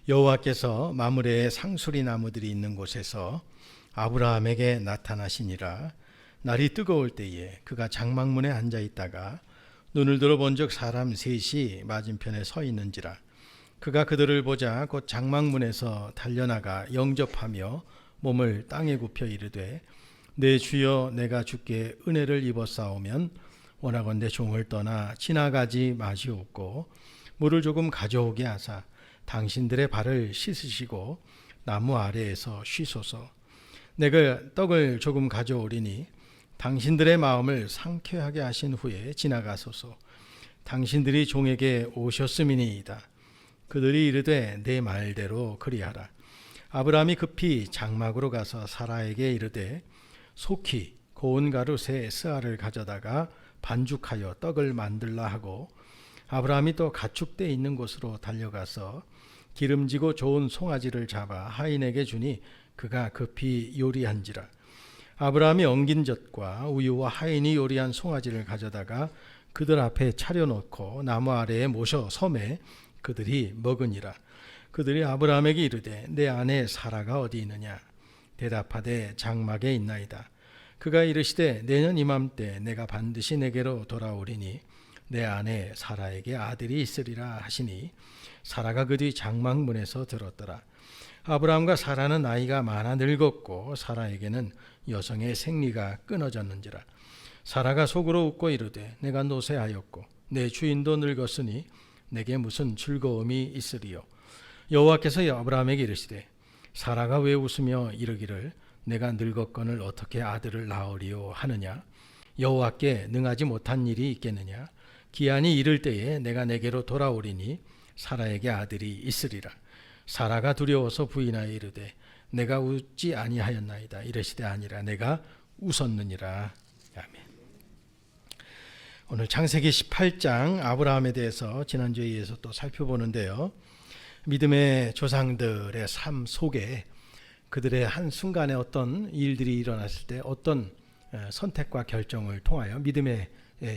여호와께서 마므레의 상수리 나무들이 있는 곳에서 아브라함에게 나타나시니라. 날이 뜨거울 때에 그가 장막문에 앉아 있다가 눈을 들어 본즉 사람 셋이 맞은편에 서 있는지라. 그가 그들을 보자 곧 장막문에서 달려나가 영접하며 몸을 땅에 굽혀 이르되, 내 주여, 내가 주께 은혜를 입었사오면 원하건대 종을 떠나 지나가지 마시옵고 물을 조금 가져오게 하사 당신들의 발을 씻으시고 나무 아래에서 쉬소서. 내가 떡을 조금 가져오리니 당신들의 마음을 상쾌하게 하신 후에 지나가소서. 당신들이 종에게 오셨음이니이다. 그들이 이르되 내 말대로 그리하라. 아브라함이 급히 장막으로 가서 사라에게 이르되 속히 고운 가루 세 스아를 가져다가 반죽하여 떡을 만들라 하고, 아브라함이 또 가축대 있는 곳으로 달려가서 기름지고 좋은 송아지를 잡아 하인에게 주니 그가 급히 요리한지라. 아브라함이 엉긴 젖과 우유와 하인이 요리한 송아지를 가져다가 그들 앞에 차려놓고 나무 아래에 모셔 섬에 그들이 먹으니라. 그들이 아브라함에게 이르되 내 아내 사라가 어디 있느냐? 대답하되 장막에 있나이다. 그가 이르시되 내년 이맘때 내가 반드시 내게로 돌아오리니 내 아내 사라에게 아들이 있으리라 하시니, 사라가 그 뒤 장막문에서 들었더라. 아브라함과 사라는 나이가 많아 늙었고 사라에게는 여성의 생리가 끊어졌는지라. 사라가 속으로 웃고 이르되 내가 노쇠하였고 내 주인도 늙었으니 내게 무슨 즐거움이 있으리요? 여호와께서 아브라함에게 이르시되 사라가 왜 웃으며 이르기를 내가 늙었거늘 어떻게 아들을 낳으리요 하느냐? 여호와께 능하지 못한 일이 있겠느냐? 기한이 이를 때에 내가 내게로 돌아오리니 사라에게 아들이 있으리라. 사라가 두려워서 부인하여 이르되 내가 웃지 아니하였나이다. 이르시되 아니라 내가 웃었느니라. 아멘. 오늘 창세기 18장 아브라함에 대해서 지난주에 이어서 또 살펴보는데요. 믿음의 조상들의 삶 속에 그들의 한순간에 어떤 일들이 일어났을 때 어떤 선택과 결정을 통하여 믿음의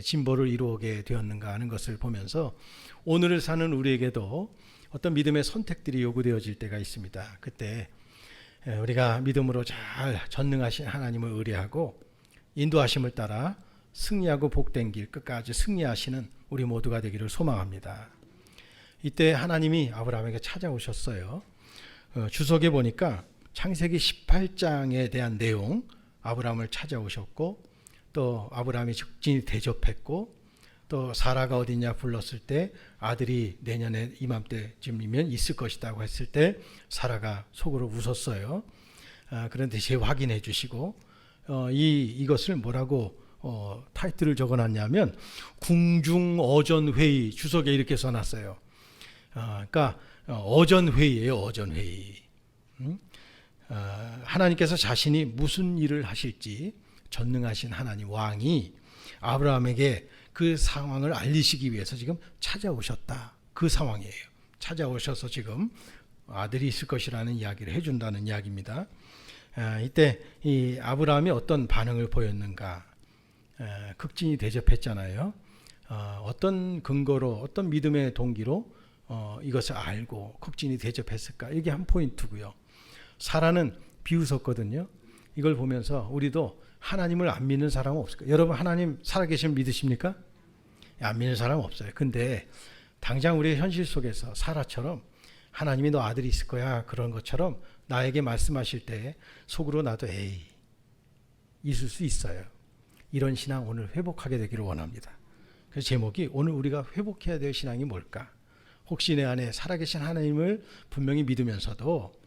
진보를 이루게 되었는가 하는 것을 보면서 오늘을 사는 우리에게도 어떤 믿음의 선택들이 요구되어질 때가 있습니다. 그때 우리가 믿음으로 잘 전능하신 하나님을 의뢰하고 인도하심을 따라 승리하고 복된 길 끝까지 승리하시는 우리 모두가 되기를 소망합니다. 이때 하나님이 아브라함에게 찾아오셨어요. 주석에 보니까 창세기 18장에 대한 내용, 아브라함을 찾아오셨고 또 아브라함이 적진히 대접했고 또 사라가 어디냐 불렀을 때 아들이 내년에 이맘때쯤이면 있을 것이라고 했을 때 사라가 속으로 웃었어요. 그런데 재확인해 주시고 이것을 뭐라고 타이틀을 적어놨냐면 궁중어전회의, 주석에 이렇게 써놨어요. 그러니까 어전회의예요. 어전회의. 하나님께서 자신이 무슨 일을 하실지 전능하신 하나님 왕이 아브라함에게 그 상황을 알리시기 위해서 지금 찾아오셨다. 그 상황이에요. 찾아오셔서 지금 아들이 있을 것이라는 이야기를 해준다는 이야기입니다. 이때 이 아브라함이 어떤 반응을 보였는가? 극진히 대접했잖아요. 어떤 근거로, 어떤 믿음의 동기로 이것을 알고 극진히 대접했을까? 이게 한 포인트고요. 사라는 비웃었거든요. 이걸 보면서 우리도 하나님을 안 믿는 사람은 없을까요? 여러분 하나님 살아계시면 믿으십니까? 안 믿는 사람은 없어요. 근데 당장 우리의 현실 속에서 사라처럼 하나님이 너 아들이 있을 거야 그런 것처럼 나에게 말씀하실 때 속으로 나도 에이 있을 수 있어요. 이런 신앙 오늘 회복하게 되기를 원합니다. 그래서 제목이 오늘 우리가 회복해야 될 신앙이 뭘까? 혹시 내 안에 살아계신 하나님을 분명히 믿으면서도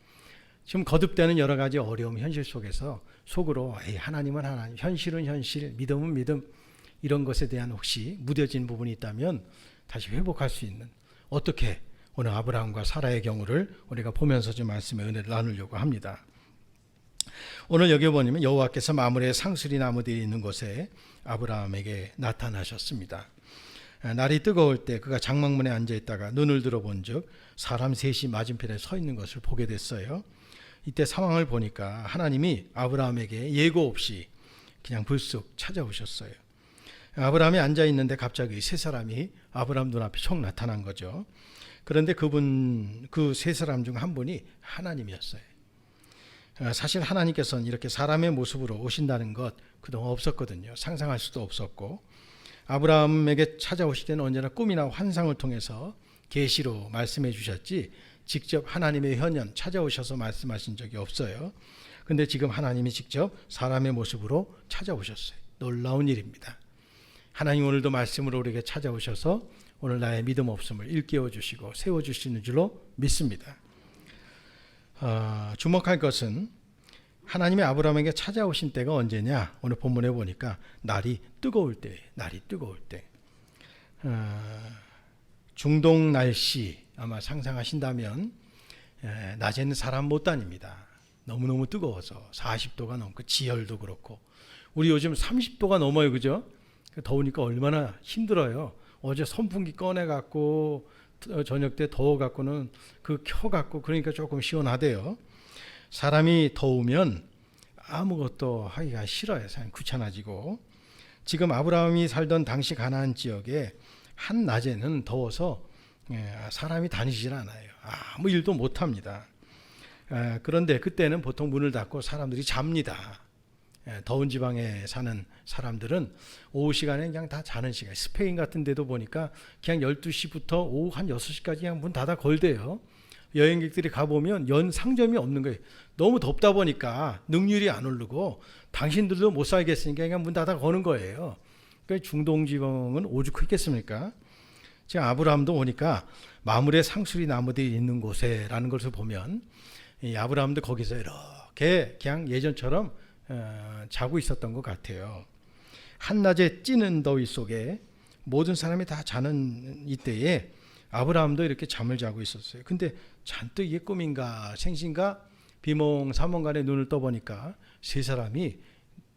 지금 거듭되는 여러 가지 어려움 현실 속에서 속으로 에이, 하나님은 하나님, 현실은 현실, 믿음은 믿음, 이런 것에 대한 혹시 무뎌진 부분이 있다면 다시 회복할 수 있는, 어떻게 오늘 아브라함과 사라의 경우를 우리가 보면서 좀 말씀의 은혜를 나누려고 합니다. 오늘 여기 보면 여호와께서 마므레의 상수리 나무들이 있는 곳에 아브라함에게 나타나셨습니다. 날이 뜨거울 때 그가 장막문에 앉아 있다가 눈을 들어본즉 사람 셋이 맞은편에 서 있는 것을 보게 됐어요. 이때 상황을 보니까 하나님이 아브라함에게 예고 없이 그냥 불쑥 찾아오셨어요. 아브라함이 앉아 있는데 갑자기 세 사람이 아브라함 눈앞에 총 나타난 거죠. 그런데 그 세 사람 중 한 분이 하나님이었어요. 사실 하나님께서는 이렇게 사람의 모습으로 오신다는 것 그동안 없었거든요. 상상할 수도 없었고, 아브라함에게 찾아오실 때는 언제나 꿈이나 환상을 통해서 계시로 말씀해 주셨지 직접 하나님의 현현 찾아오셔서 말씀하신 적이 없어요. 근데 지금 하나님이 직접 사람의 모습으로 찾아오셨어요. 놀라운 일입니다. 하나님 오늘도 말씀으로 우리에게 찾아오셔서 오늘 나의 믿음 없음을 일깨워 주시고 세워 주시는 줄로 믿습니다. 주목할 것은 하나님이 아브라함에게 찾아오신 때가 언제냐? 오늘 본문에 보니까 날이 뜨거울 때. 중동 날씨 아마 상상하신다면 낮에는 사람 못 다닙니다. 너무너무 뜨거워서 40도가 넘고 지열도 그렇고, 우리 요즘 30도가 넘어요, 그죠? 더우니까 얼마나 힘들어요. 어제 선풍기 꺼내갖고 저녁 때 더워갖고는 켜갖고 그러니까 조금 시원하대요. 사람이 더우면 아무것도 하기가 싫어요. 귀찮아지고. 지금 아브라함이 살던 당시 가나안 지역에 한낮에는 더워서 사람이 다니질 않아요. 아무 일도 못합니다. 그런데 그때는 보통 문을 닫고 사람들이 잡니다. 더운 지방에 사는 사람들은 오후 시간에 그냥 다 자는 시간. 스페인 같은 데도 보니까 그냥 12시부터 오후 한 6시까지 그냥 문 닫아 걸대요. 여행객들이 가보면 연 상점이 없는 거예요. 너무 덥다 보니까 능률이 안 오르고 당신들도 못 살겠으니까 그냥 문 닫아 거는 거예요. 그러니까 중동 지방은 오죽했겠습니까? 지금 아브라함도 오니까 마물의 상수리 나무들이 있는 곳에라는 것을 보면 이 아브라함도 거기서 이렇게 그냥 예전처럼 자고 있었던 것 같아요. 한낮에 찌는 더위 속에 모든 사람이 다 자는 이때에 아브라함도 이렇게 잠을 자고 있었어요. 근데 잔뜩 이게 꿈인가 생신가 비몽사몽간에 눈을 떠보니까 세 사람이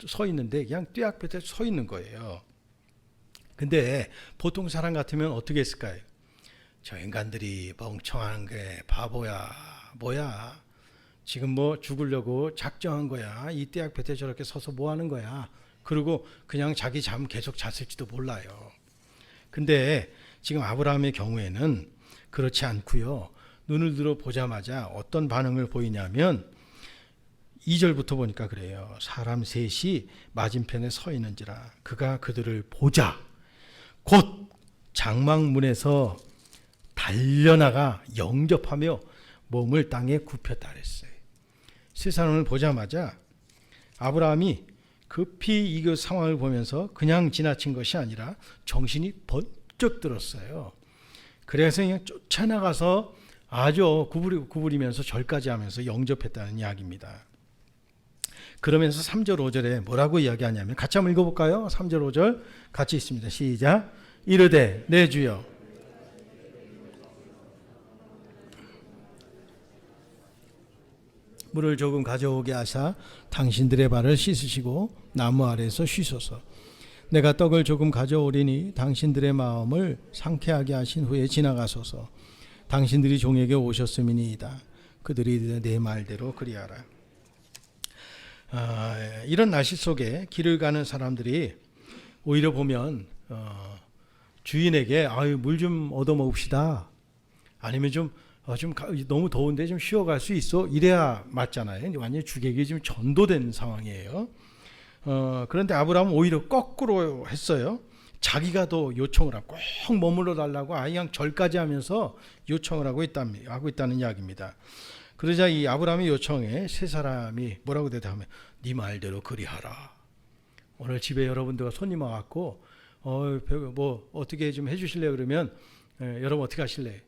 서 있는데 그냥 뙤약볕에 서 있는 거예요. 근데 보통 사람 같으면 어떻게 했을까요? 저 인간들이 멍청한 게 바보야, 뭐야, 지금 뭐 죽으려고 작정한 거야, 이 뙤약볕에 저렇게 서서 뭐 하는 거야, 그리고 그냥 자기 잠 계속 잤을지도 몰라요. 근데 지금 아브라함의 경우에는 그렇지 않고요. 눈을 들어 보자마자 어떤 반응을 보이냐면 2절부터 보니까 그래요. 사람 셋이 맞은편에 서 있는지라 그가 그들을 보자 곧 장막문에서 달려나가 영접하며 몸을 땅에 굽혔다 그랬어요. 세 사람을 보자마자 아브라함이 급히 이 상황을 보면서 그냥 지나친 것이 아니라 정신이 번쩍 들었어요. 그래서 그냥 쫓아나가서 아주 구부리면서 절까지 하면서 영접했다는 이야기입니다. 그러면서 3절 5절에 뭐라고 이야기하냐면 같이 한번 읽어볼까요? 3절 5절 같이 있습니다. 시작. 이르되 내 주여 물을 조금 가져오게 하사 당신들의 발을 씻으시고 나무 아래에서 쉬소서. 내가 떡을 조금 가져오리니 당신들의 마음을 상쾌하게 하신 후에 지나가소서. 당신들이 종에게 오셨음이니이다. 그들이 내 말대로 그리하라. 이런 날씨 속에 길을 가는 사람들이 오히려 보면 주인에게 물 좀 얻어 먹읍시다, 아니면 좀 너무 더운데 좀 쉬어갈 수 있어, 이래야 맞잖아요. 완전히 주객이 지금 전도된 상황이에요. 그런데 아브라함은 오히려 거꾸로 했어요. 자기가 더 요청을 하고 꼭 머물러 달라고 그냥 절까지 하면서 요청을 하고 있다는 이야기입니다. 그러자 이 아브라함의 요청에 세 사람이 뭐라고 대답하면 네 말대로 그리하라. 오늘 집에 여러분들과 손님 와갖고 뭐 어떻게 좀 해주실래요? 그러면 여러분 어떻게 하실래요?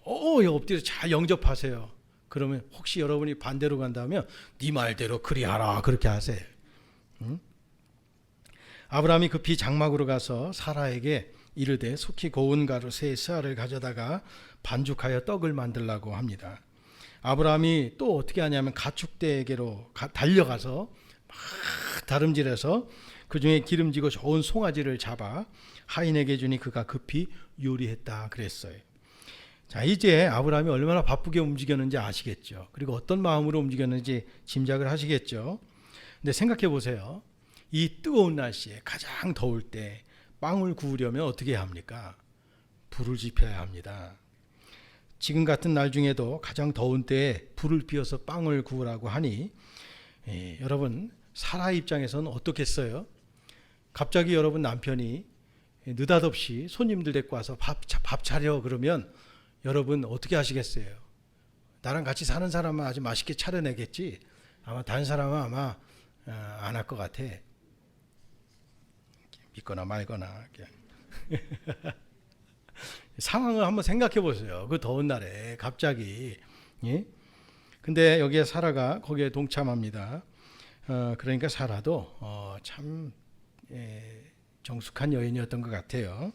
엎드려 잘 영접하세요. 그러면 혹시 여러분이 반대로 간다면 네 말대로 그리하라 그렇게 하세요. 아브라함이 급히 장막으로 가서 사라에게 이르되 속히 고운 가루 세 스아를 가져다가 반죽하여 떡을 만들라고 합니다. 아브라함이 또 어떻게 하냐면 가축대에게로 달려가서 막 다름질해서 그 중에 기름지고 좋은 송아지를 잡아 하인에게 주니 그가 급히 요리했다 그랬어요. 자, 이제 아브라함이 얼마나 바쁘게 움직였는지 아시겠죠. 그리고 어떤 마음으로 움직였는지 짐작을 하시겠죠. 근데 생각해 보세요. 이 뜨거운 날씨에 가장 더울 때 빵을 구우려면 어떻게 해야 합니까? 불을 지펴야 합니다. 지금 같은 날 중에도 가장 더운 때에 불을 피워서 빵을 구우라고 하니 여러분 사라 입장에서는 어떻겠어요? 갑자기 여러분 남편이 느닷없이 손님들 데리고 와서 밥 차려 그러면 여러분 어떻게 하시겠어요? 나랑 같이 사는 사람은 아주 맛있게 차려내겠지, 아마 다른 사람은 아마 안 할 것 같아. 믿거나 말거나. 상황을 한번 생각해 보세요. 그 더운 날에 갑자기. 예? 근데 여기에 사라가 거기에 동참합니다. 그러니까 사라도 참 정숙한 여인이었던 것 같아요.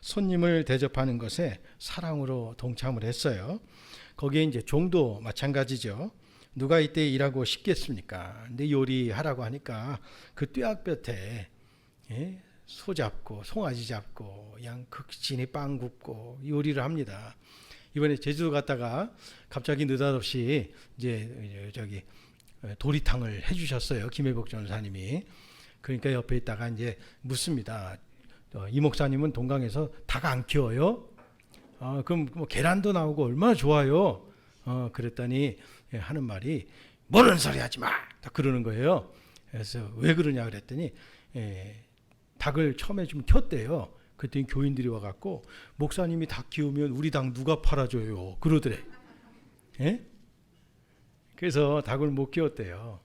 손님을 대접하는 것에 사랑으로 동참을 했어요. 거기에 이제 종도 마찬가지죠. 누가 이때 일하고 싶겠습니까? 근데 요리하라고 하니까 그 뙤약볕에 소 잡고 송아지 잡고 양 극진히 빵 굽고 요리를 합니다. 이번에 제주도 갔다가 갑자기 느닷없이 이제 저기 도리탕을 해주셨어요. 김혜복 전사님이. 그러니까 옆에 있다가 이제 묻습니다. 이 목사님은 동강에서 닭 안 키워요? 그럼 뭐 계란도 나오고 얼마나 좋아요. 그랬더니 하는 말이 모르는 소리 하지 마. 딱 그러는 거예요. 그래서 왜 그러냐 그랬더니 닭을 처음에 좀 켰대요. 그랬더니 교인들이 와갖고 목사님이 닭 키우면 우리 닭 누가 팔아줘요? 그러더래. 예? 그래서 닭을 못 키웠대요.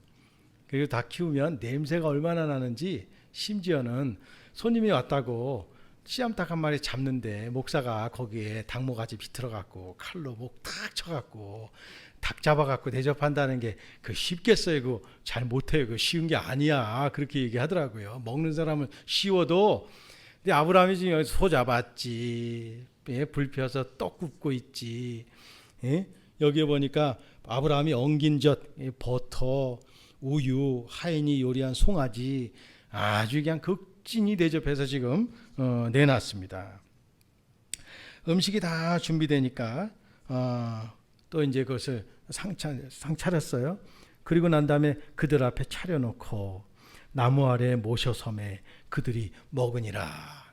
그리고 닭 키우면 냄새가 얼마나 나는지, 심지어는 손님이 왔다고 씨암탉 한 마리 잡는데 목사가 거기에 닭모가지 비틀어갖고 칼로 목 탁 쳐갖고 닭 잡아갖고 대접한다는 게 그 쉽겠어요? 그거 잘 못해요. 그 쉬운 게 아니야. 그렇게 얘기하더라고요. 먹는 사람은 쉬워도. 근데 아브라함이 지금 소 잡았지, 불 펴서 떡 굽고 있지. 여기에 보니까 아브라함이 엉긴 젖, 버터, 우유, 하인이 요리한 송아지 아주 그냥 극진히 대접해서 지금 내놨습니다. 음식이 다 준비되니까 또 이제 그것을 상 차렸어요. 그리고 난 다음에 그들 앞에 차려놓고 나무 아래 모셔섬에 그들이 먹으니라.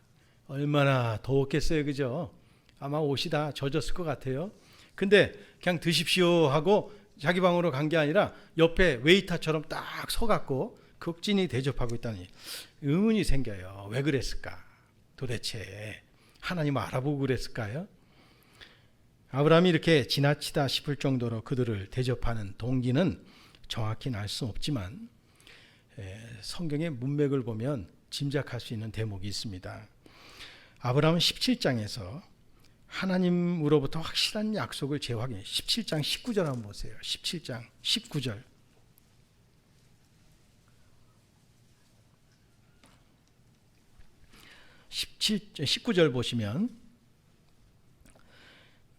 얼마나 더웠겠어요, 그죠? 아마 옷이 다 젖었을 것 같아요. 근데 그냥 드십시오 하고 자기 방으로 간 게 아니라 옆에 웨이터처럼 딱 서갖고 극진히 대접하고 있다니 의문이 생겨요. 왜 그랬을까? 도대체 하나님 알아보고 그랬을까요? 아브라함이 이렇게 지나치다 싶을 정도로 그들을 대접하는 동기는 정확히는 알 수 없지만 성경의 문맥을 보면 짐작할 수 있는 대목이 있습니다. 아브라함은 17장에서 하나님으로부터 확실한 약속을 재확인. 17장 19절 한번 보세요. 17장 19절. 19절 보시면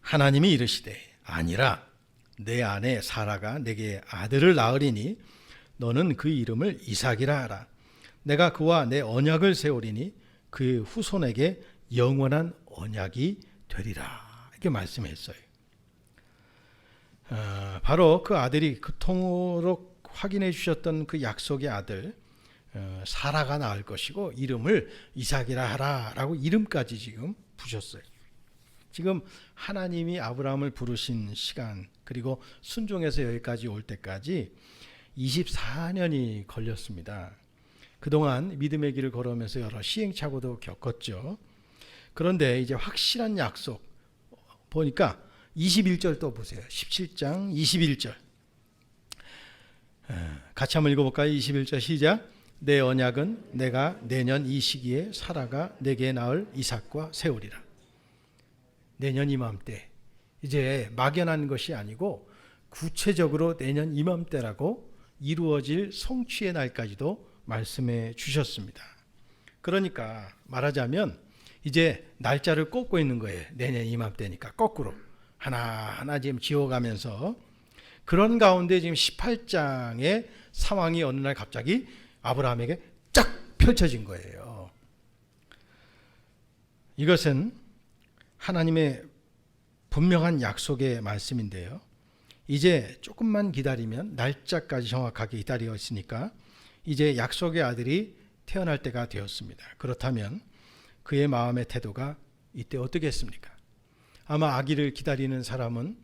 하나님이 이르시되 아니라 내 아내 사라가 내게 아들을 낳으리니 너는 그 이름을 이삭이라 하라. 내가 그와 내 언약을 세우리니 그의 후손에게 영원한 언약이 되리라. 이렇게 말씀했어요. 바로 그 아들이 그토록 확인해 주셨던 그 약속의 아들 사라가 낳을 것이고 이름을 이삭이라 하라라고 이름까지 지금 부셨어요. 지금 하나님이 아브라함을 부르신 시간, 그리고 순종해서 여기까지 올 때까지 24년이 걸렸습니다. 그동안 믿음의 길을 걸어오면서 여러 시행착오도 겪었죠. 그런데 이제 확실한 약속 보니까 21절 또 보세요. 17장 21절. 같이 한번 읽어볼까요? 21절 시작. 내 언약은 내가 내년 이 시기에 사라가 내게 낳을 이삭과 세우리라. 내년 이맘때, 이제 막연한 것이 아니고 구체적으로 내년 이맘때라고 이루어질 성취의 날까지도 말씀해 주셨습니다. 그러니까 말하자면 이제 날짜를 꼽고 있는 거예요. 내년 이맘때니까 거꾸로 하나하나 지금 지워가면서. 그런 가운데 지금 18장의 상황이 어느 날 갑자기 아브라함에게 쫙 펼쳐진 거예요. 이것은 하나님의 분명한 약속의 말씀인데요. 이제 조금만 기다리면 날짜까지 정확하게 기다려 있으니까 이제 약속의 아들이 태어날 때가 되었습니다. 그렇다면 그의 마음의 태도가 이때 어떻겠습니까? 아마 아기를 기다리는 사람은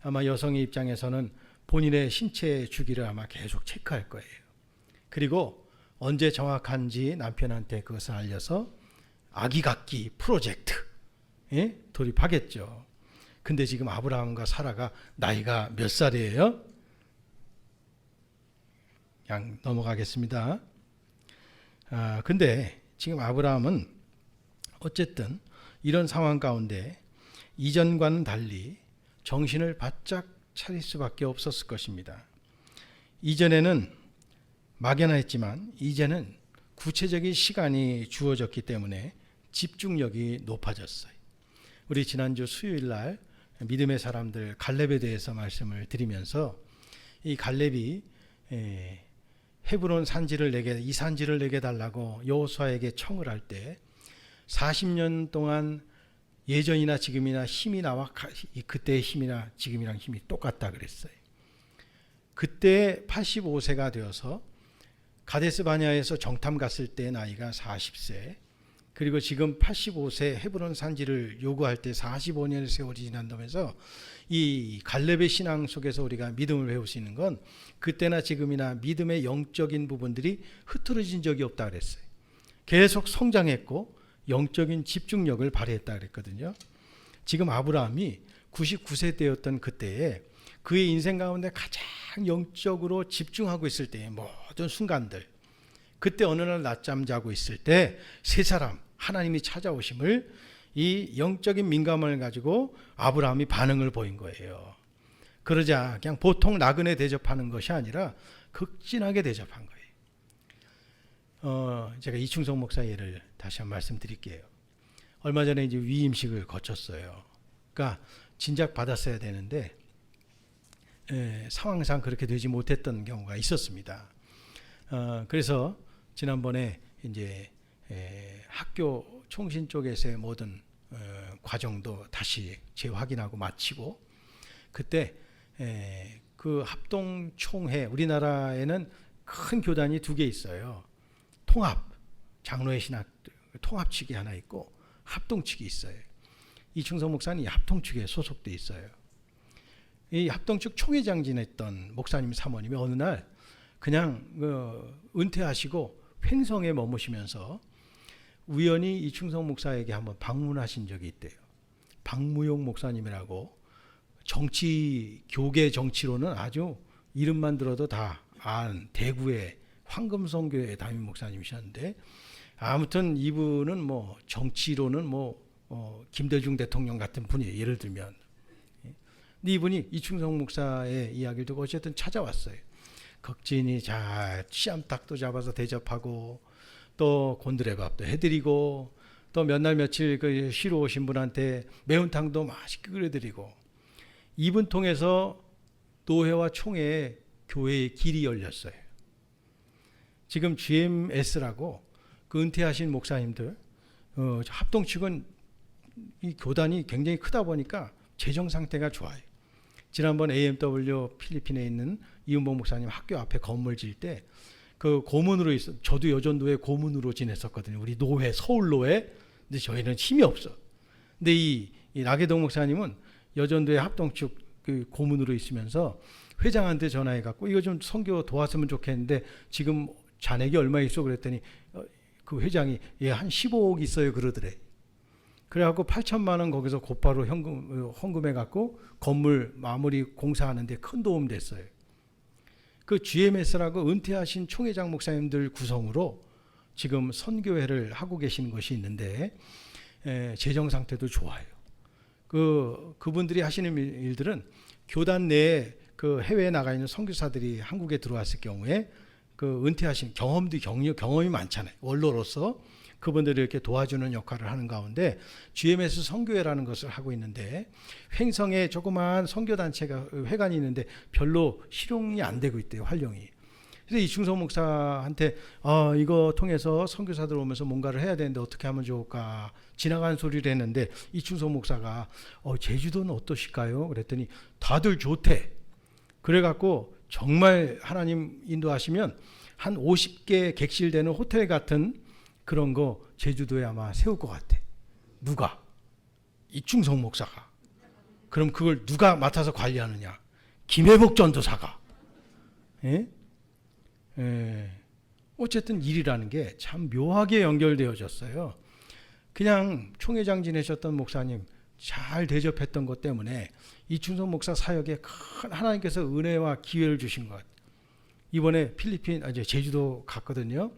아마 여성의 입장에서는 본인의 신체 주기를 아마 계속 체크할 거예요. 그리고 언제 정확한지 남편한테 그것을 알려서 아기 갖기 프로젝트에 돌입하겠죠. 근데 지금 아브라함과 사라가 나이가 몇 살이에요? 그냥 넘어가겠습니다. 근데 지금 아브라함은 어쨌든 이런 상황 가운데 이전과는 달리 정신을 바짝 차릴 수밖에 없었을 것입니다. 이전에는 막연했지만 이제는 구체적인 시간이 주어졌기 때문에 집중력이 높아졌어요. 우리 지난주 수요일 날 믿음의 사람들 갈렙에 대해서 말씀을 드리면서 이 갈렙이 헤브론 산지를 내게 이 산지를 내게 달라고 여호수아에게 청을 할 때 40년 동안 예전이나 지금이나 힘이 나와 그때의 힘이나 지금이랑 힘이 똑같다 그랬어요. 그때 85세가 되어서 가데스 바네아에서 정탐 갔을 때 나이가 40세, 그리고 지금 85세 헤브론 산지를 요구할 때 45년의 세월이 지난다면서 이 갈렙의 신앙 속에서 우리가 믿음을 배울 수 있는 건 그때나 지금이나 믿음의 영적인 부분들이 흐트러진 적이 없다 그랬어요. 계속 성장했고 영적인 집중력을 발휘했다 그랬거든요. 지금 아브라함이 99세 때였던 그때에 그의 인생 가운데 가장 영적으로 집중하고 있을 때의 모든 순간들, 그때 어느 날 낮잠 자고 있을 때 세 사람 하나님이 찾아오심을 이 영적인 민감을 가지고 아브라함이 반응을 보인 거예요. 그러자 그냥 보통 나그네 대접하는 것이 아니라 극진하게 대접한 거예요. 제가 이충성 목사 예를 다시 한번 말씀드릴게요. 얼마 전에 이제 위임식을 거쳤어요. 그러니까 진작 받았어야 되는데 상황상 그렇게 되지 못했던 경우가 있었습니다. 그래서 지난번에 이제 학교 총신 쪽에서의 모든 과정도 다시 재확인하고 마치고, 그때 그 합동총회, 우리나라에는 큰 교단이 두 개 있어요. 통합, 장로의 신학 통합 측이 하나 있고 합동 측이 있어요. 이충성 목사는 이 합동 측에 소속돼 있어요. 이 합동 측 총회장 지냈던 목사님 사모님이 어느 날 그냥 은퇴하시고 횡성에 머무시면서 우연히 이충성 목사에게 한번 방문하신 적이 있대요. 박무용 목사님이라고 교계 정치로는 아주 이름만 들어도 다 아는 대구의 황금성교회 담임 목사님이셨는데, 아무튼 이분은 뭐 정치로는 김대중 대통령 같은 분이에요. 예를 들면. 근데 이분이 이충성 목사의 이야기를 듣고 어쨌든 찾아왔어요. 극진히 잘 씨암탉도 잡아서 대접하고 또 곤드레밥도 해드리고 또 몇 날 며칠 그 쉬러 오신 분한테 매운탕도 맛있게 끓여드리고, 이분 통해서 노회와 총회에 교회의 길이 열렸어요. 지금 GMS라고 그 은퇴하신 목사님들 합동 측은 이 교단이 굉장히 크다 보니까 재정 상태가 좋아요. 지난번 AMW 필리핀에 있는 이은복 목사님 학교 앞에 건물 질 때 그 고문으로 저도 여전도에 고문으로 지냈었거든요. 우리 노회, 서울노회. 근데 저희는 힘이 없어. 근데 이 나계동 목사님은 여전도의 합동측 그 고문으로 있으면서 회장한테 전화해 갖고 이거 좀 선교 도왔으면 좋겠는데 지금 잔액이 얼마 있어 그랬더니 그 회장이 한 15억 있어요 그러더래. 그래갖고 8천만 원 거기서 곧바로 헌금해 갖고 건물 마무리 공사하는데 큰 도움 됐어요. 그 GMS라고 은퇴하신 총회장 목사님들 구성으로 지금 선교회를 하고 계신 것이 있는데 재정 상태도 좋아요. 그분들이 하시는 일들은 교단 내에 그 해외에 나가 있는 선교사들이 한국에 들어왔을 경우에 그 은퇴하신 경험이 많잖아요. 원로로서 그분들을 이렇게 도와주는 역할을 하는 가운데 GMS 선교회라는 것을 하고 있는데, 횡성에 조그마한 선교단체가 회관이 있는데 별로 실용이 안 되고 있대요, 활용이. 그래서 이충성 목사한테 이거 통해서 선교사들 오면서 뭔가를 해야 되는데 어떻게 하면 좋을까 지나간 소리를 했는데, 이충성 목사가 제주도는 어떠실까요? 그랬더니 다들 좋대. 그래갖고 정말 하나님 인도하시면 한 50개 객실되는 호텔 같은 그런 거 제주도에 아마 세울 것 같아. 누가? 이충성 목사가. 그럼 그걸 누가 맡아서 관리하느냐? 김혜복 전도사가. 예? 어쨌든 일이라는 게 참 묘하게 연결되어졌어요. 그냥 총회장 지내셨던 목사님 잘 대접했던 것 때문에 이충성 목사 사역에 큰 하나님께서 은혜와 기회를 주신 것. 이번에 제주도 갔거든요.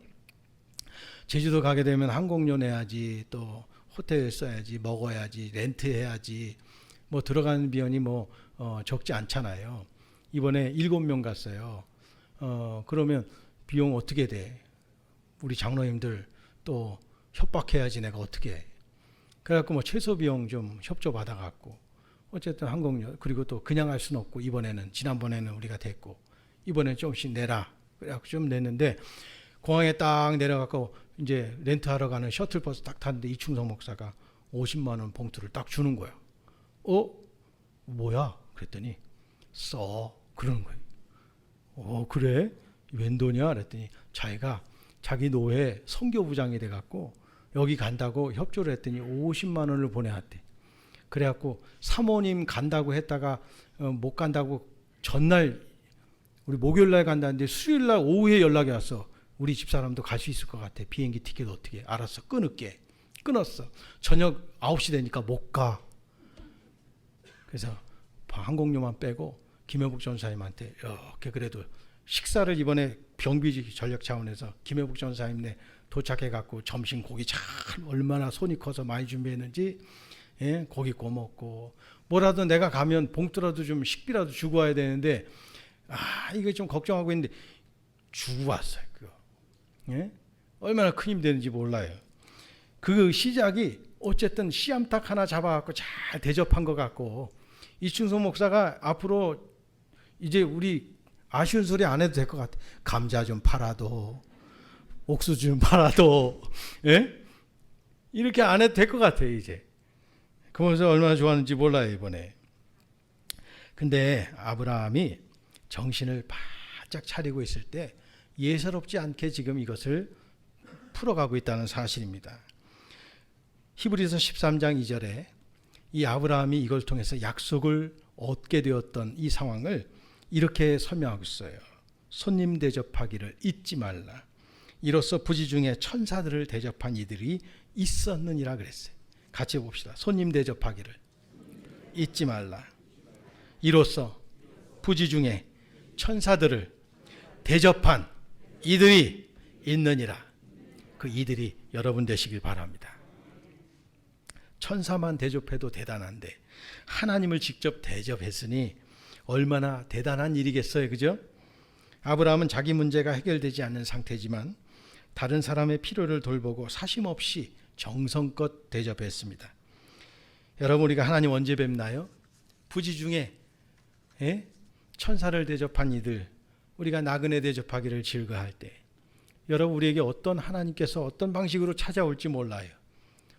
제주도 가게 되면 항공료 내야지, 또 호텔 써야지, 먹어야지, 렌트해야지, 뭐 들어가는 비용이 적지 않잖아요. 이번에 7명 갔어요. 그러면 비용 어떻게 돼? 우리 장로님들 또 협박해야지 내가 어떻게 해. 그래갖고 최소 비용 좀 협조 받아갖고 어쨌든 항공료, 그리고 또 그냥 할 수는 없고, 지난번에는 우리가 됐고 이번엔 조금씩 내라. 그래갖고 좀 냈는데, 공항에 딱 내려갖고 이제 렌트하러 가는 셔틀버스 딱 탔는데 이충성 목사가 50만 원 봉투를 딱 주는 거야. 뭐야? 그랬더니 써. 그러는 거예요. 그래? 웬 돈이야? 그랬더니 자기 노회 선교부장이 돼갖고 여기 간다고 협조를 했더니 50만 원을 보내왔대. 그래갖고 사모님 간다고 했다가 못 간다고 전날, 우리 목요일날 간다는데 수요일날 오후에 연락이 왔어. 우리 집사람도 갈 수 있을 것 같아. 비행기 티켓 어떻게 해? 알았어, 끊을게. 끊었어. 저녁 9시 되니까 못 가. 그래서 항공료만 빼고 김혜복 전사님한테 이렇게 그래도 식사를 이번에 경비 전력 차원에서 김혜복 전사님네 도착해갖고 점심 고기 참 얼마나 손이 커서 많이 준비했는지, 고기 구워 먹고, 뭐라도 내가 가면 봉투라도 좀 식비라도 주고 와야 되는데, 이거 좀 걱정하고 있는데 주고 왔어요. 그거. 얼마나 큰 힘 되는지 몰라요. 그 시작이 어쨌든 씨암탉 하나 잡아갖고 잘 대접한 것 같고, 이충성 목사가 앞으로 이제 우리 아쉬운 소리 안 해도 될 것 같아. 감자 좀 팔아도, 옥수수 좀 팔아도, 이렇게 안 해도 될 것 같아 이제. 그러면서 얼마나 좋아하는지 몰라요 이번에. 근데 아브라함이 정신을 바짝 차리고 있을 때 예사롭지 않게 지금 이것을 풀어가고 있다는 사실입니다. 히브리서 13장 2절에 이 아브라함이 이걸 통해서 약속을 얻게 되었던 이 상황을 이렇게 설명하고 있어요. 손님 대접하기를 잊지 말라. 이로써 부지 중에 천사들을 대접한 이들이 있었느니라 그랬어요. 같이 봅시다. 손님 대접하기를 잊지 말라. 이로써 부지 중에 천사들을 대접한 이들이 있느니라. 그 이들이 여러분 되시길 바랍니다. 천사만 대접해도 대단한데 하나님을 직접 대접했으니 얼마나 대단한 일이겠어요. 그죠? 아브라함은 자기 문제가 해결되지 않는 상태지만 다른 사람의 필요를 돌보고 사심없이 정성껏 대접했습니다. 여러분, 우리가 하나님 언제 뵙나요? 부지 중에 천사를 대접한 이들, 우리가 나그네 대접하기를 즐거워할 때, 여러분, 우리에게 어떤 하나님께서 어떤 방식으로 찾아올지 몰라요.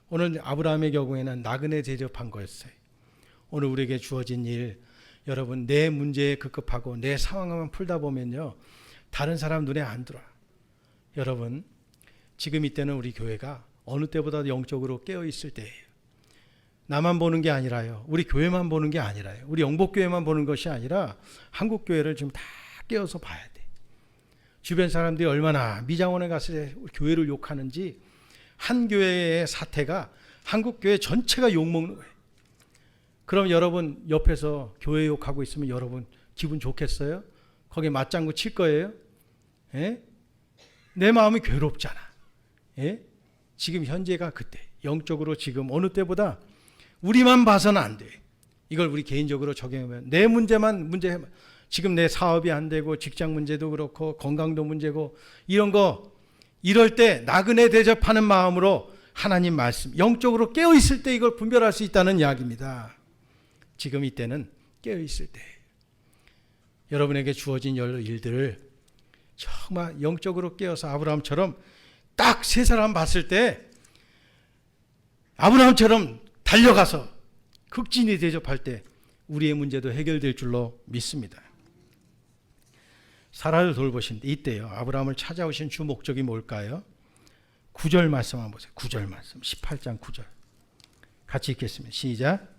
오늘 아브라함의 경우에는 나그네 대접한 거였어요. 오늘 우리에게 주어진 일, 여러분, 내 문제에 급급하고 내 상황만 풀다 보면요, 다른 사람 눈에 안 들어와. 여러분, 지금 이때는 우리 교회가 어느 때보다 영적으로 깨어있을 때예요. 나만 보는 게 아니라요, 우리 교회만 보는 게 아니라요, 우리 영복교회만 보는 것이 아니라 한국교회를 지금 다 깨어서 봐야 돼. 주변 사람들이 얼마나 미장원에 갔을 때 교회를 욕하는지, 한 교회의 사태가 한국교회 전체가 욕먹는 거예요. 그럼 여러분 옆에서 교회 욕하고 있으면 여러분 기분 좋겠어요? 거기에 맞장구 칠 거예요? 내 마음이 괴롭잖아. 지금 현재가 그때, 영적으로 지금 어느 때보다 우리만 봐서는 안 돼. 이걸 우리 개인적으로 적용하면 내 문제만 지금 내 사업이 안 되고 직장 문제도 그렇고 건강도 문제고 이런 거, 이럴 때 나그네 대접하는 마음으로 하나님 말씀, 영적으로 깨어있을 때 이걸 분별할 수 있다는 이야기입니다. 지금 이때는 깨어있을 때 여러분에게 주어진 일들을 정말 영적으로 깨어서 아브라함처럼 딱 세 사람 봤을 때 아브라함처럼 달려가서 극진히 대접할 때 우리의 문제도 해결될 줄로 믿습니다. 사라를 돌보신데 이때요. 아브라함을 찾아오신 주 목적이 뭘까요? 9절 말씀 한번 보세요. 9절 말씀. 18장 9절. 같이 읽겠습니다. 시작.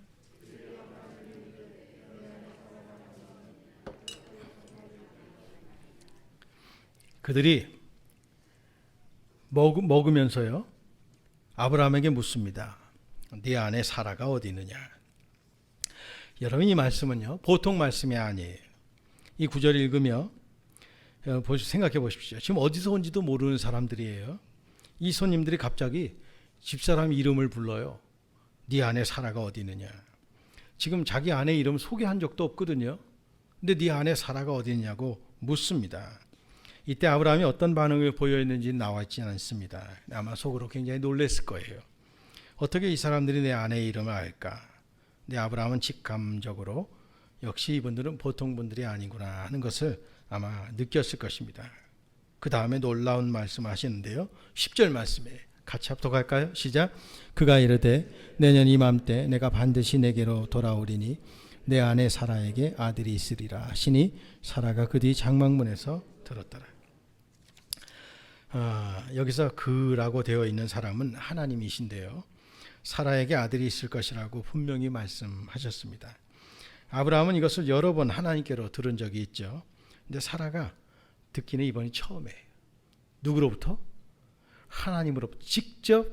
그들이 먹으면서요. 아브라함에게 묻습니다. 네 아내 사라가 어디 있느냐? 여러분 이 말씀은요. 보통 말씀이 아니에요. 이 구절을 읽으며 생각해 보십시오. 지금 어디서 온지도 모르는 사람들이에요. 이 손님들이 갑자기 집사람 이름을 불러요. 네 아내 사라가 어디 있느냐? 지금 자기 아내 이름 소개한 적도 없거든요. 근데 네 아내 사라가 어디 있냐고 묻습니다. 이때 아브라함이 어떤 반응을 보여있는지는 나와 있지 않습니다. 아마 속으로 굉장히 놀랐을 거예요. 어떻게 이 사람들이 내 아내의 이름을 알까? 근데 아브라함은 직감적으로 역시 이분들은 보통 분들이 아니구나 하는 것을 아마 느꼈을 것입니다. 그 다음에 놀라운 말씀 하시는데요. 10절 말씀에 같이 합독할까요? 시작. 그가 이르되 내년 이맘때 내가 반드시 내게로 돌아오리니 내 아내 사라에게 아들이 있으리라 하시니 사라가 그 뒤 장막문에서 들었더라. 여기서 그라고 되어 있는 사람은 하나님이신데요. 사라에게 아들이 있을 것이라고 분명히 말씀하셨습니다. 아브라함은 이것을 여러 번 하나님께로 들은 적이 있죠. 근데 사라가 듣기는 이번이 처음이에요. 누구로부터? 하나님으로부터 직접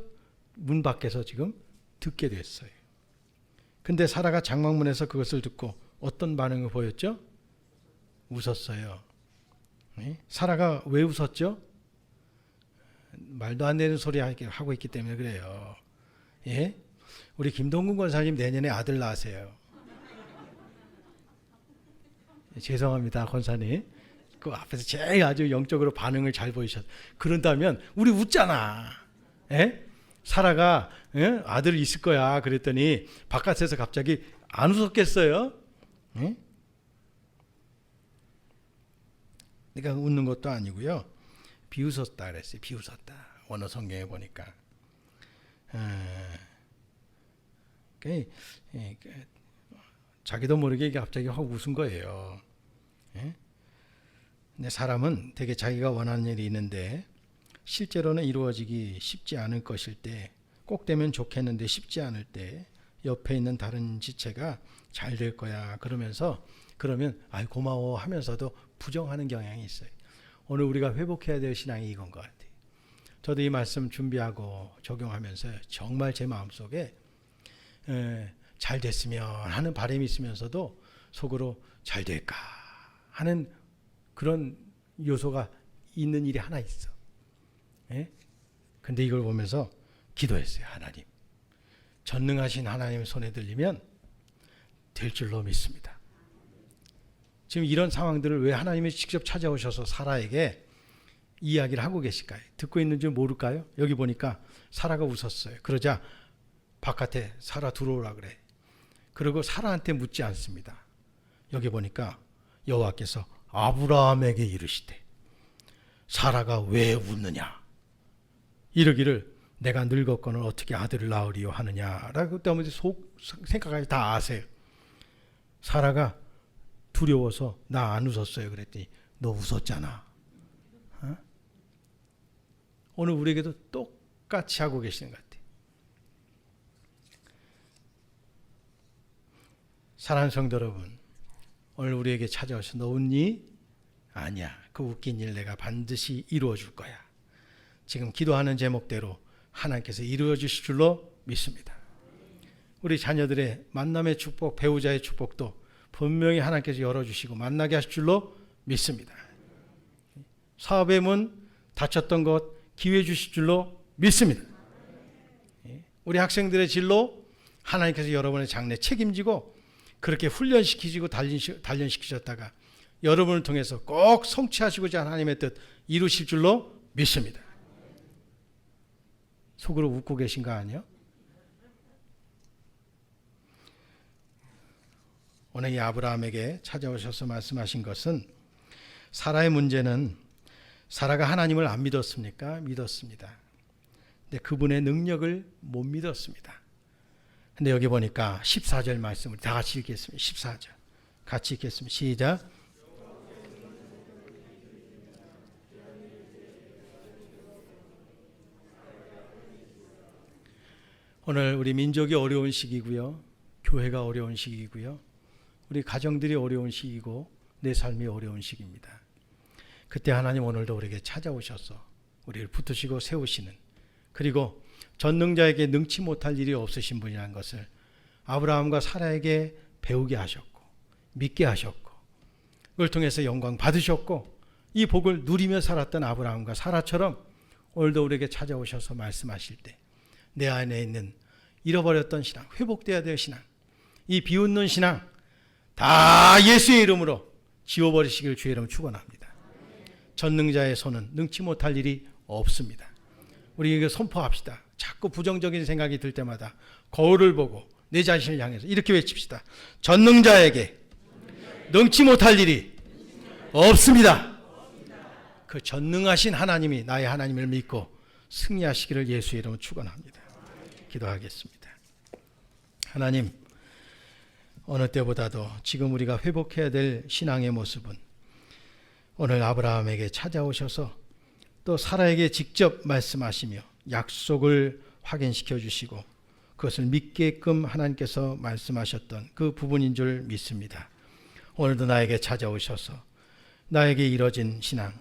문 밖에서 지금 듣게 됐어요. 근데 사라가 장막문에서 그것을 듣고 어떤 반응을 보였죠? 웃었어요. 사라가 왜 웃었죠? 말도 안 되는 소리 하고 있기 때문에 그래요. 예? 우리 김동근 권사님 내년에 아들 낳으세요. 죄송합니다, 권사님. 그 앞에서 제일 아주 영적으로 반응을 잘 보이셨어요. 그런다면 우리 웃잖아. 예? 사라가 아들 있을 거야. 그랬더니 바깥에서 갑자기 안 웃었겠어요? 예? 그러니까 웃는 것도 아니고요. 비웃었다 그랬어요. 비웃었다. 원어 성경에 보니까. 자기도 모르게 갑자기 확 웃은 거예요. 예? 근데 사람은 되게 자기가 원하는 일이 있는데 실제로는 이루어지기 쉽지 않을 것일 때, 꼭 되면 좋겠는데 쉽지 않을 때 옆에 있는 다른 지체가 잘 될 거야 그러면 아이 고마워 하면서도 부정하는 경향이 있어요. 오늘 우리가 회복해야 될 신앙이 이건 것 같아요. 저도 이 말씀 준비하고 적용하면서 정말 제 마음속에 잘 됐으면 하는 바람이 있으면서도 속으로 잘 될까 하는 그런 요소가 있는 일이 하나 있어. 근데 이걸 보면서 기도했어요. 하나님, 전능하신 하나님의 손에 들리면 될 줄로 믿습니다. 지금 이런 상황들을 왜 하나님이 직접 찾아오셔서 사라에게 이야기를 하고 계실까요? 듣고 있는 줄 모를까요? 여기 보니까 사라가 웃었어요. 그러자 바깥에 사라 들어오라 그래. 그리고 사라한테 묻지 않습니다. 여기 보니까 여호와께서 아브라함에게 이르시되 사라가 왜 웃느냐? 이르기를 내가 늙었거늘 어떻게 아들을 낳으리요 하느냐라고 때문에 생각까지 다 아세요. 사라가 두려워서 나 안 웃었어요 그랬더니 너 웃었잖아. 오늘 우리에게도 똑같이 하고 계시는 것 같아요. 사랑하는 성도 여러분, 오늘 우리에게 찾아오셔서 너 웃니? 아니야. 그 웃긴 일 내가 반드시 이루어 줄 거야. 지금 기도하는 제목대로 하나님께서 이루어 주실 줄로 믿습니다. 우리 자녀들의 만남의 축복, 배우자의 축복도 분명히 하나님께서 열어주시고 만나게 하실 줄로 믿습니다. 사업의 문 닫혔던 것 기회 주실 줄로 믿습니다. 우리 학생들의 진로 하나님께서 여러분의 장래 책임지고 그렇게 훈련시키시고 단련시키셨다가 여러분을 통해서 꼭 성취하시고자 하는 하나님의 뜻 이루실 줄로 믿습니다. 속으로 웃고 계신 거 아니요? 오늘 이 아브라함에게 찾아오셔서 말씀하신 것은 사라의 문제는 사라가 하나님을 안 믿었습니까? 믿었습니다. 근데 그분의 능력을 못 믿었습니다. 근데 여기 보니까 14절 말씀을 다 같이 읽겠습니다. 14절 같이 읽겠습니다. 시작. 오늘 우리 민족이 어려운 시기고요. 교회가 어려운 시기고요. 우리 가정들이 어려운 시기고 내 삶이 어려운 시기입니다. 그때 하나님 오늘도 우리에게 찾아오셔서 우리를 붙드시고 세우시는, 그리고 전능자에게 능치 못할 일이 없으신 분이라는 것을 아브라함과 사라에게 배우게 하셨고 믿게 하셨고 그걸 통해서 영광 받으셨고 이 복을 누리며 살았던 아브라함과 사라처럼 오늘도 우리에게 찾아오셔서 말씀하실 때 내 안에 있는 잃어버렸던 신앙, 회복돼야 될 신앙, 이 비웃는 신앙 다 예수의 이름으로 지워버리시길 주의 이름 축원합니다. 전능자의 손은 능치 못할 일이 없습니다. 우리 이거 선포합시다. 자꾸 부정적인 생각이 들 때마다 거울을 보고 내 자신을 향해서 이렇게 외칩시다. 전능자에게 능치 못할 일이 없습니다. 그 전능하신 하나님이 나의 하나님을 믿고 승리하시기를 예수의 이름으로 축원합니다. 기도하겠습니다. 하나님, 어느 때보다도 지금 우리가 회복해야 될 신앙의 모습은 오늘 아브라함에게 찾아오셔서 또 사라에게 직접 말씀하시며 약속을 확인시켜 주시고 그것을 믿게끔 하나님께서 말씀하셨던 그 부분인 줄 믿습니다. 오늘도 나에게 찾아오셔서 나에게 이뤄진 신앙,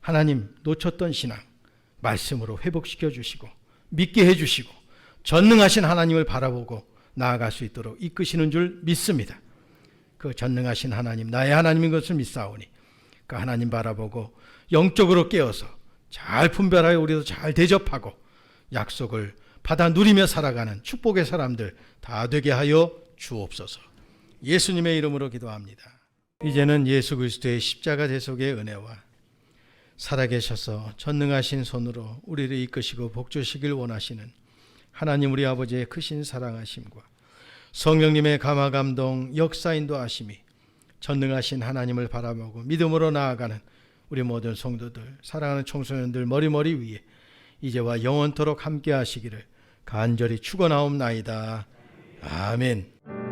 하나님 놓쳤던 신앙 말씀으로 회복시켜 주시고 믿게 해 주시고 전능하신 하나님을 바라보고 나아갈 수 있도록 이끄시는 줄 믿습니다. 그 전능하신 하나님, 나의 하나님인 것을 믿사오니 그 하나님 바라보고 영적으로 깨어서 잘 분별하여 우리도 잘 대접하고 약속을 받아 누리며 살아가는 축복의 사람들 다 되게 하여 주옵소서. 예수님의 이름으로 기도합니다. 이제는 예수 그리스도의 십자가 대속의 은혜와 살아계셔서 전능하신 손으로 우리를 이끄시고 복주시길 원하시는 하나님 우리 아버지의 크신 사랑하심과 성령님의 감화감동 역사인도하심이 전능하신 하나님을 바라보고 믿음으로 나아가는 우리 모든 성도들, 사랑하는 청소년들 머리머리 위에 이제와 영원토록 함께 하시기를 간절히 축원하옵나이다. 아멘.